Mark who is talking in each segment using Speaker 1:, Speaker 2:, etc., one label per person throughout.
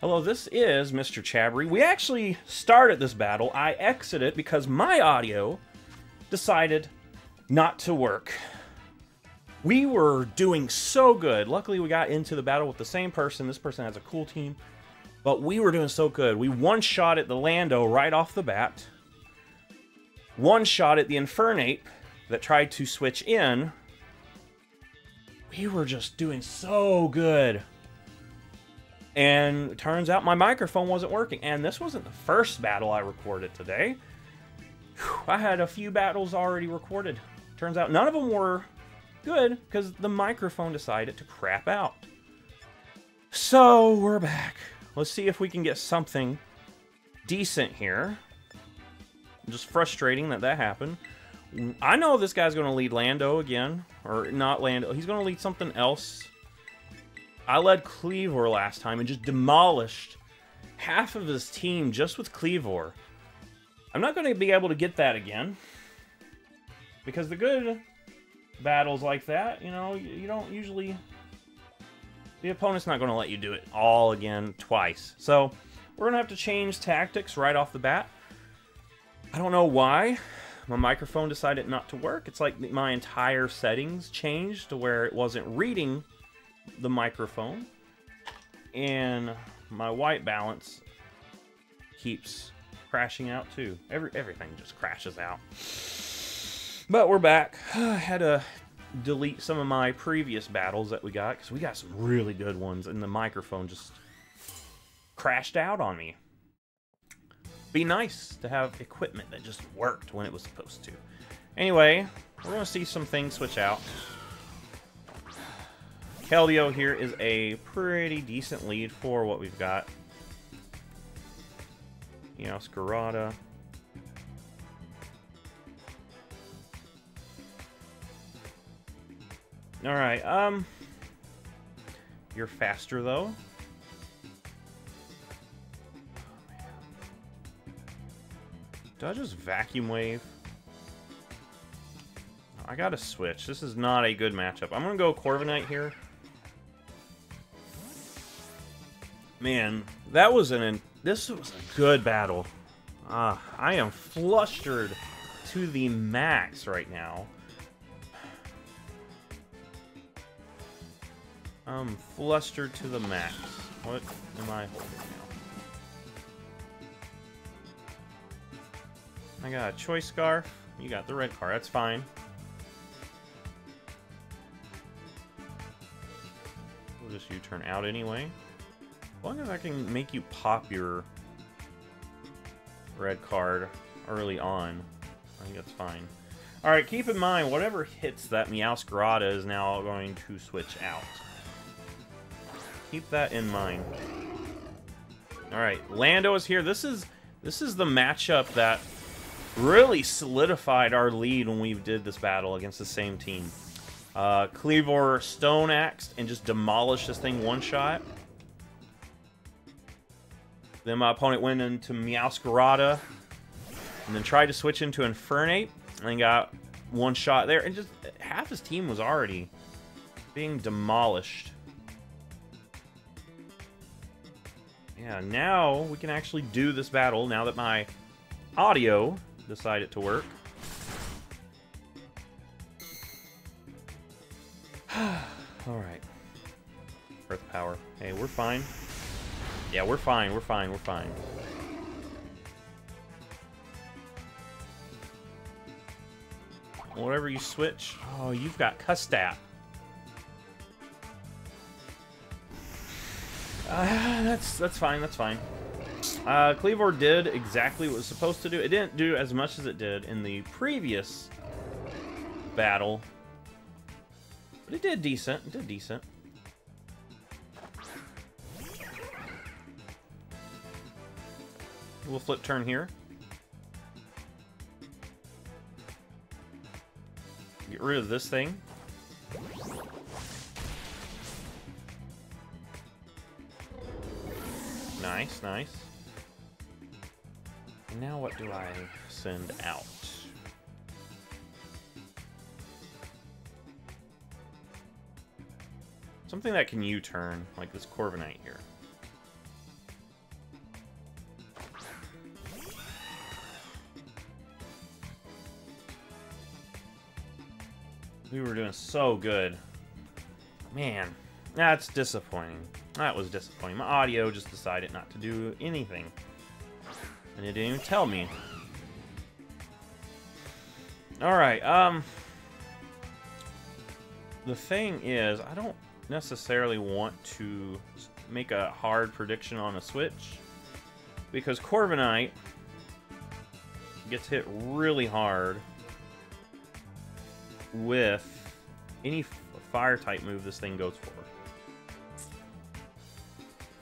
Speaker 1: Hello, this is MrChabry. We actually started this battle. I exited because my audio decided not to work. We were doing so good. Luckily, we got into the battle with the same person. This person has a cool team. But we were doing so good. We one-shot at the Lando right off the bat. One-shot at the Infernape that tried to switch in. We were just doing so good. And it turns out my microphone wasn't working. And this wasn't the first battle I recorded today. Whew, I had a few battles already recorded. Turns out none of them were good because the microphone decided to crap out. So we're back. Let's see if we can get something decent here. Just frustrating that that happened. I know this guy's going to lead Lando again. Or not Lando. He's going to lead something else. I led Scizor last time and just demolished half of his team just with Scizor. I'm not going to be able to get that again. Because the good battles like that, you know, you don't usually... The opponent's not going to let you do it all again twice. So, we're going to have to change tactics right off the bat. I don't know why my microphone decided not to work. It's like my entire settings changed to where it wasn't reading the microphone, and my white balance keeps crashing out too. Everything just crashes out. But we're back. I had to delete some of my previous battles that we got because we got some really good ones, and the microphone just crashed out on me. Be nice to have equipment that just worked when it was supposed to. Anyway, we're gonna see some things switch out. Keldeo here is a pretty decent lead for what we've got. You know, Scarlet. Alright, you're faster, though. Oh, man. Do I just Vacuum Wave? I gotta switch. This is not a good matchup. I'm gonna go Corviknight Man, that was this was a good battle. I am flustered to the max right now. I'm flustered to the max. What am I holding now? I got a Choice Scarf. You got the red card. That's fine. We'll just U-turn out anyway. As long as I can make you pop your red card early on, I think that's fine. Alright, keep in mind, whatever hits that Meowscarada is now going to switch out. Keep that in mind. Alright, Lando is here. This is the matchup that really solidified our lead when we did this battle against the same team. Scizor Stone Axed and just demolished this thing one shot. Then my opponent went into Meowscarada and then tried to switch into Infernape and got one shot there. And just half his team was already being demolished. Yeah, now we can actually do this battle now that my audio decided to work. Alright. Earth Power. Hey, we're fine. Yeah, we're fine, we're fine, we're fine. Whatever you switch... Oh, you've got Custap. That's fine, that's fine. Scizor did exactly what it was supposed to do. It didn't do as much as it did in the previous battle. But it did decent, it did decent. We'll flip turn here. Get rid of this thing. Nice, nice. And now what do I send out? Something that can U-turn, like this Corviknight here. We were doing so good. Man, that's disappointing. That was disappointing. My audio just decided not to do anything. And it didn't even tell me. Alright, the thing is, I don't necessarily want to make a hard prediction on a Switch, because Corviknight gets hit really hard with any fire-type move this thing goes for.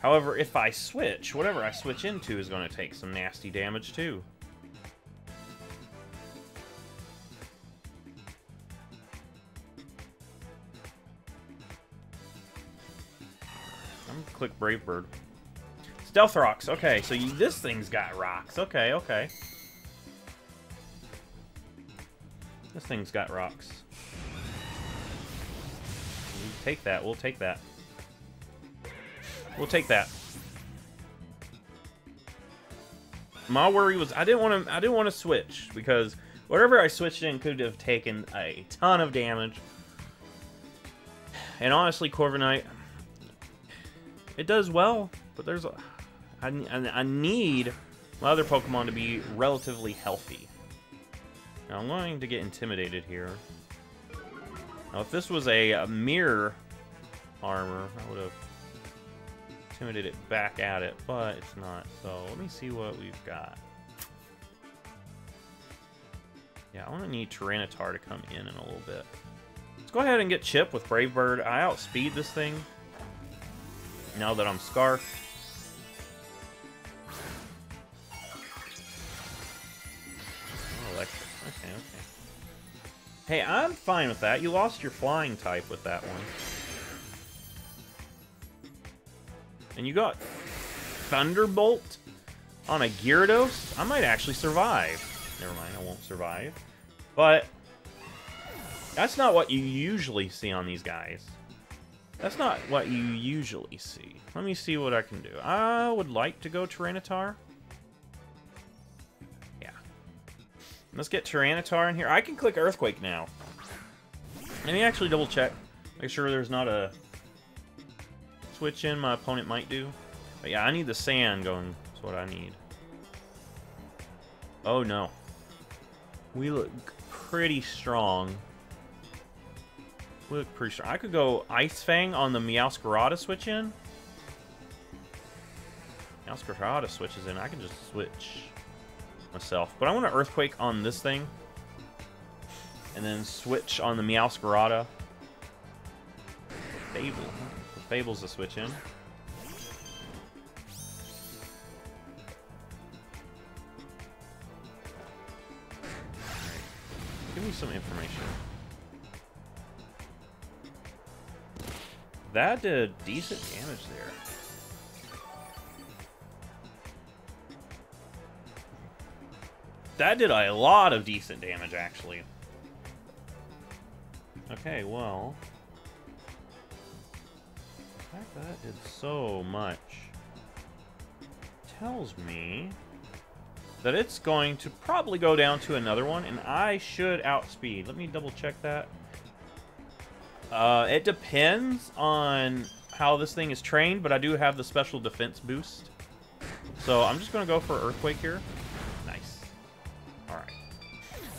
Speaker 1: However, if I switch, whatever I switch into is going to take some nasty damage too. I'm going to click Brave Bird. Stealth Rocks. Okay, so this thing's got rocks. Okay, okay. This thing's got rocks. We'll take that. We'll take that. We'll take that. My worry was I didn't want to switch, because whatever I switched in could have taken a ton of damage. And honestly, Corviknight, it does well, but there's I need my other Pokemon to be relatively healthy. Now I'm going to get intimidated here. Now if this was a mirror armor, I would have intimidated it back at it, but it's not. So let me see what we've got. Yeah, I want to need Tyranitar to come in a little bit. Let's go ahead and get Chip with Brave Bird. I outspeed this thing now that I'm Scarf. Oh, electric. Okay, okay. Hey, I'm fine with that. You lost your flying type with that one. And you got Thunderbolt on a Gyarados? I might actually survive. Never mind, I won't survive. But that's not what you usually see on these guys. That's not what you usually see. Let me see what I can do. I would like to go Tyranitar. Yeah. Let's get Tyranitar in here. I can click Earthquake now. Let me actually double check. Make sure there's not a switch in my opponent might do. But yeah, I need the sand going. That's what I need. Oh no. We look pretty strong. We look pretty strong. I could go Ice Fang on the Meowscarada switch in. Meowscarada switches in. I can just switch myself. But I want to Earthquake on this thing. And then switch on the Meowscarada. Fable. Fable's a switch in. Give me some information. That did decent damage there. That did a lot of decent damage, actually. Okay, well, the fact that it did so much tells me that it's going to probably go down to another one, and I should outspeed. Let me double check that. It depends on how this thing is trained, but I do have the special defense boost. So I'm just going to go for Earthquake here. Nice. Alright.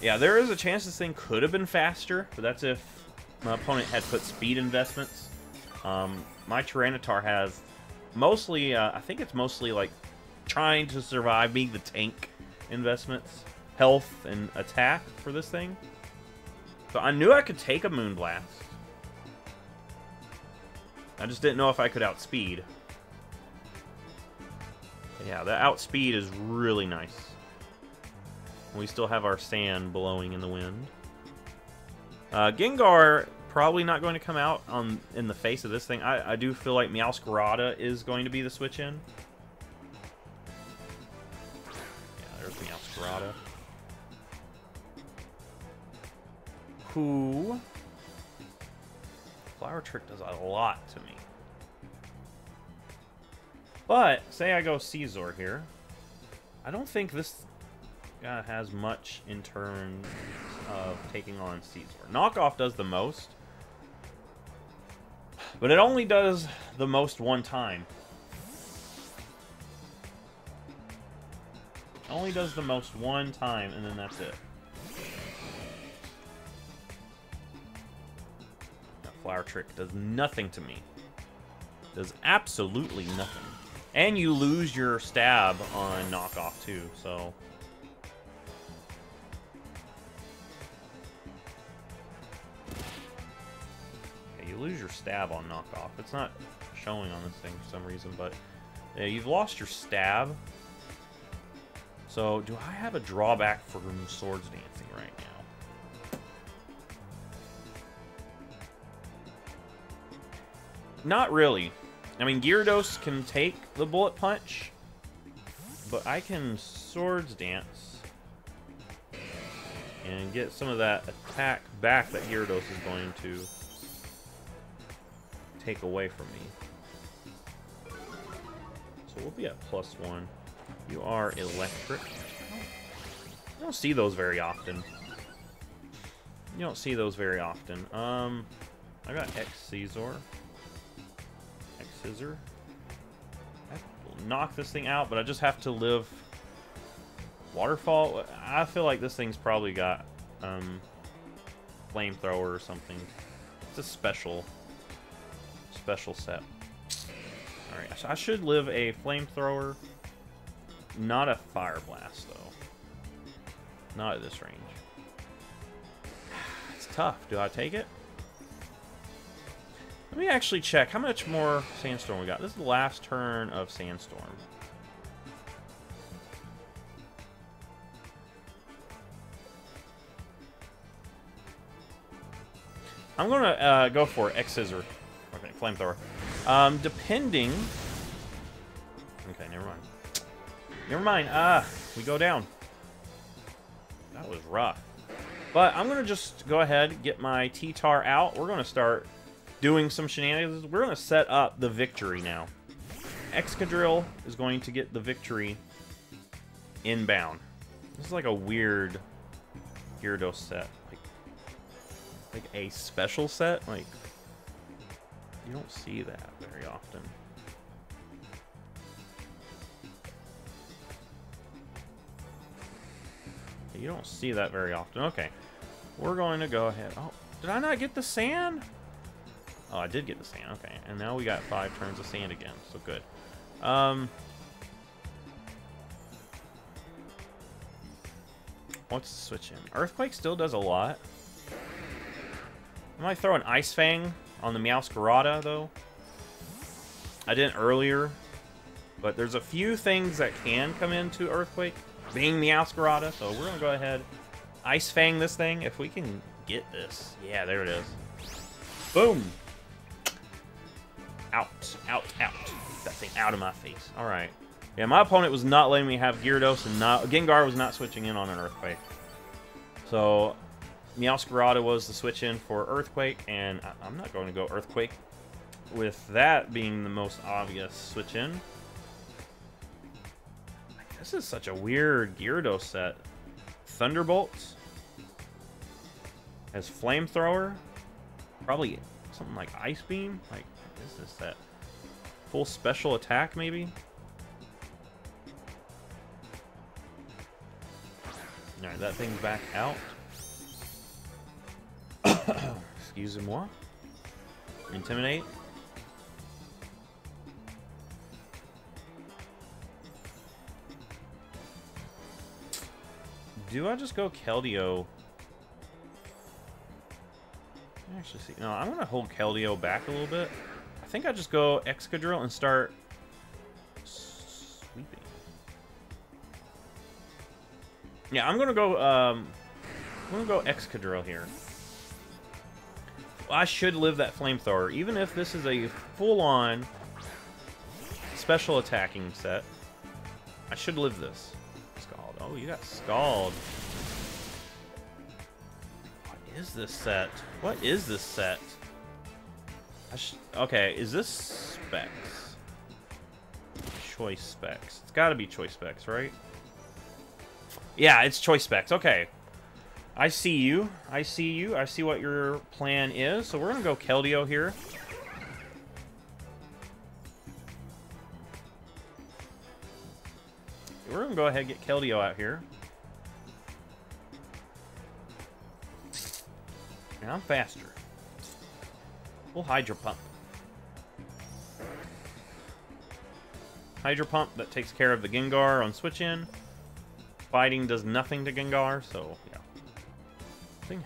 Speaker 1: Yeah, there is a chance this thing could have been faster, but that's if my opponent had put speed investments. My Tyranitar has mostly, I think it's mostly like trying to survive, being the tank investments, health and attack for this thing. So I knew I could take a Moonblast. I just didn't know if I could outspeed. But yeah, the outspeed is really nice. We still have our sand blowing in the wind. Gengar probably not going to come out in the face of this thing. I do feel like Meowscarada is going to be the switch in. Yeah, there's Meowscarada. Who... Flower Trick does a lot to me. But, say I go Scizor here. I don't think this guy has much in terms of taking on Scizor. Knockoff does the most, but it only does the most one time. Only does the most one time, and then that's it. That flower trick does nothing to me. Does absolutely nothing. And you lose your stab on knockoff too, so... Okay, you lose your stab on knockoff. It's not showing on this thing for some reason, but... Yeah, you've lost your stab. So, do I have a drawback from Swords Dancing right now? Not really. I mean, Gyarados can take the Bullet Punch, but I can Swords Dance and get some of that attack back that Gyarados is going to take away from me. So we'll be at +1. You are electric. You don't see those very often. You don't see those very often. I got Scizor. Scizor. I will knock this thing out, but I just have to live Waterfall. I feel like this thing's probably got Flamethrower or something. It's a special set. Alright, I should live a Flamethrower. Not a Fire Blast, though. Not at this range. It's tough. Do I take it? Let me actually check how much more Sandstorm we got. This is the last turn of Sandstorm. I'm gonna go for Scizor. Okay, Flamethrower. Depending... Okay, never mind. Never mind. We go down. That was rough. But I'm gonna just go ahead, get my T-Tar out. We're gonna start doing some shenanigans. We're gonna set up the victory now. Excadrill is going to get the victory inbound. This is like a weird Gyarados set. Like a special set? Like, you don't see that very often. You don't see that very often. Okay. We're going to go ahead. Oh, did I not get the sand? Oh, I did get the sand. Okay. And now we got 5 turns of sand again. So good. What's the switch in? Earthquake still does a lot. I might throw an Ice Fang on the Meowscarada, though. I didn't earlier. But there's a few things that can come into Earthquake. Being Meowscarada, so we're going to go ahead, Ice Fang this thing, if we can get this. Yeah, there it is. Boom! Out, out, out. Get that thing out of my face. Alright. Yeah, my opponent was not letting me have Gyarados, and Gengar was not switching in on an Earthquake. So, Meowscarada was the switch in for Earthquake, and I'm not going to go Earthquake, with that being the most obvious switch in. This is such a weird Gyarados set. Thunderbolt has Flamethrower. Probably something like Ice Beam. Like, what is this set? Full special attack, maybe? Alright, that thing's back out. Excusez-moi. Intimidate. Do I just go Keldeo? Actually, see. No, I'm going to hold Keldeo back a little bit. I think I just go Excadrill and start sweeping. Yeah, I'm going to go Excadrill here. I should live that Flamethrower, even if this is a full-on special attacking set. I should live this. Scald. Oh, you got Scald. What is this set? What is this set? Okay, is this Specs? Choice Specs. It's got to be Choice Specs, right? Yeah, it's Choice Specs. Okay. I see you. I see you. I see what your plan is. So we're going to go Keldeo here. We're going to go ahead and get Keldeo out here. And I'm faster. We'll Hydro Pump. Hydro Pump, that takes care of the Gengar on switch in. Fighting does nothing to Gengar, so yeah. I think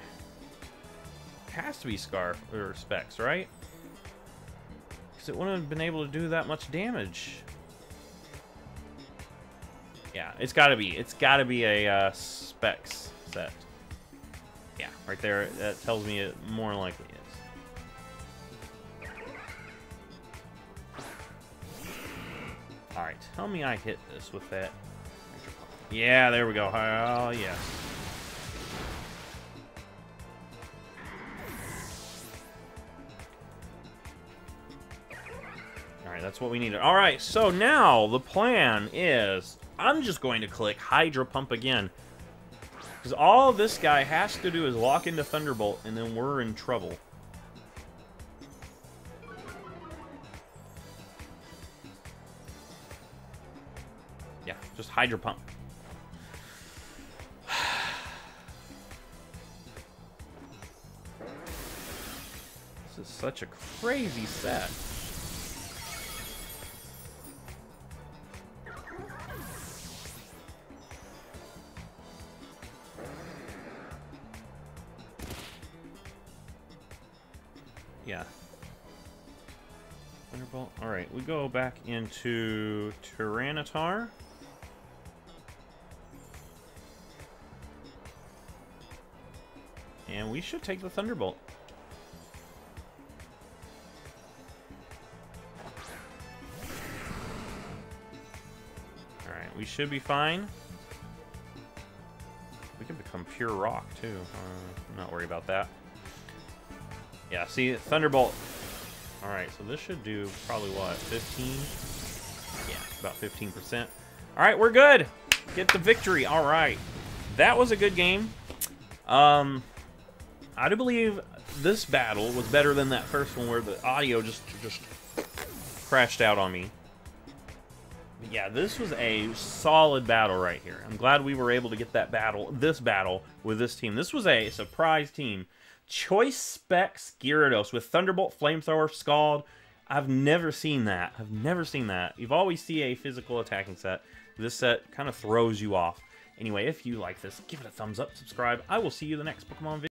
Speaker 1: it has to be Scarf or Specs, right? Because it wouldn't have been able to do that much damage. Yeah, it's gotta be. It's gotta be a Specs set. Yeah, right there. That tells me it more likely is. Alright, tell me I hit this with that. Yeah, there we go. Oh, yes. Alright, that's what we needed. Alright, so now the plan is I'm just going to click Hydro Pump again. Because all this guy has to do is lock into Thunderbolt, and then we're in trouble. Yeah, just Hydro Pump. This is such a crazy set. Yeah. Thunderbolt. Alright, we go back into Tyranitar. And we should take the Thunderbolt. Alright, we should be fine. We can become pure rock, too. I'm not worried about that. Yeah, see, Thunderbolt. Alright, so this should do probably, what, 15? Yeah, about 15%. Alright, we're good! Get the victory. Alright. That was a good game. I do believe this battle was better than that first one where the audio just crashed out on me. But yeah, this was a solid battle right here. I'm glad we were able to get that this battle with this team. This was a surprise team. Choice Specs Gyarados with Thunderbolt, Flamethrower, Scald. I've never seen that. I've never seen that. You've always see a physical attacking set. This set kind of throws you off. Anyway, if you like this, give it a thumbs up, subscribe. I will see you in the next Pokemon video.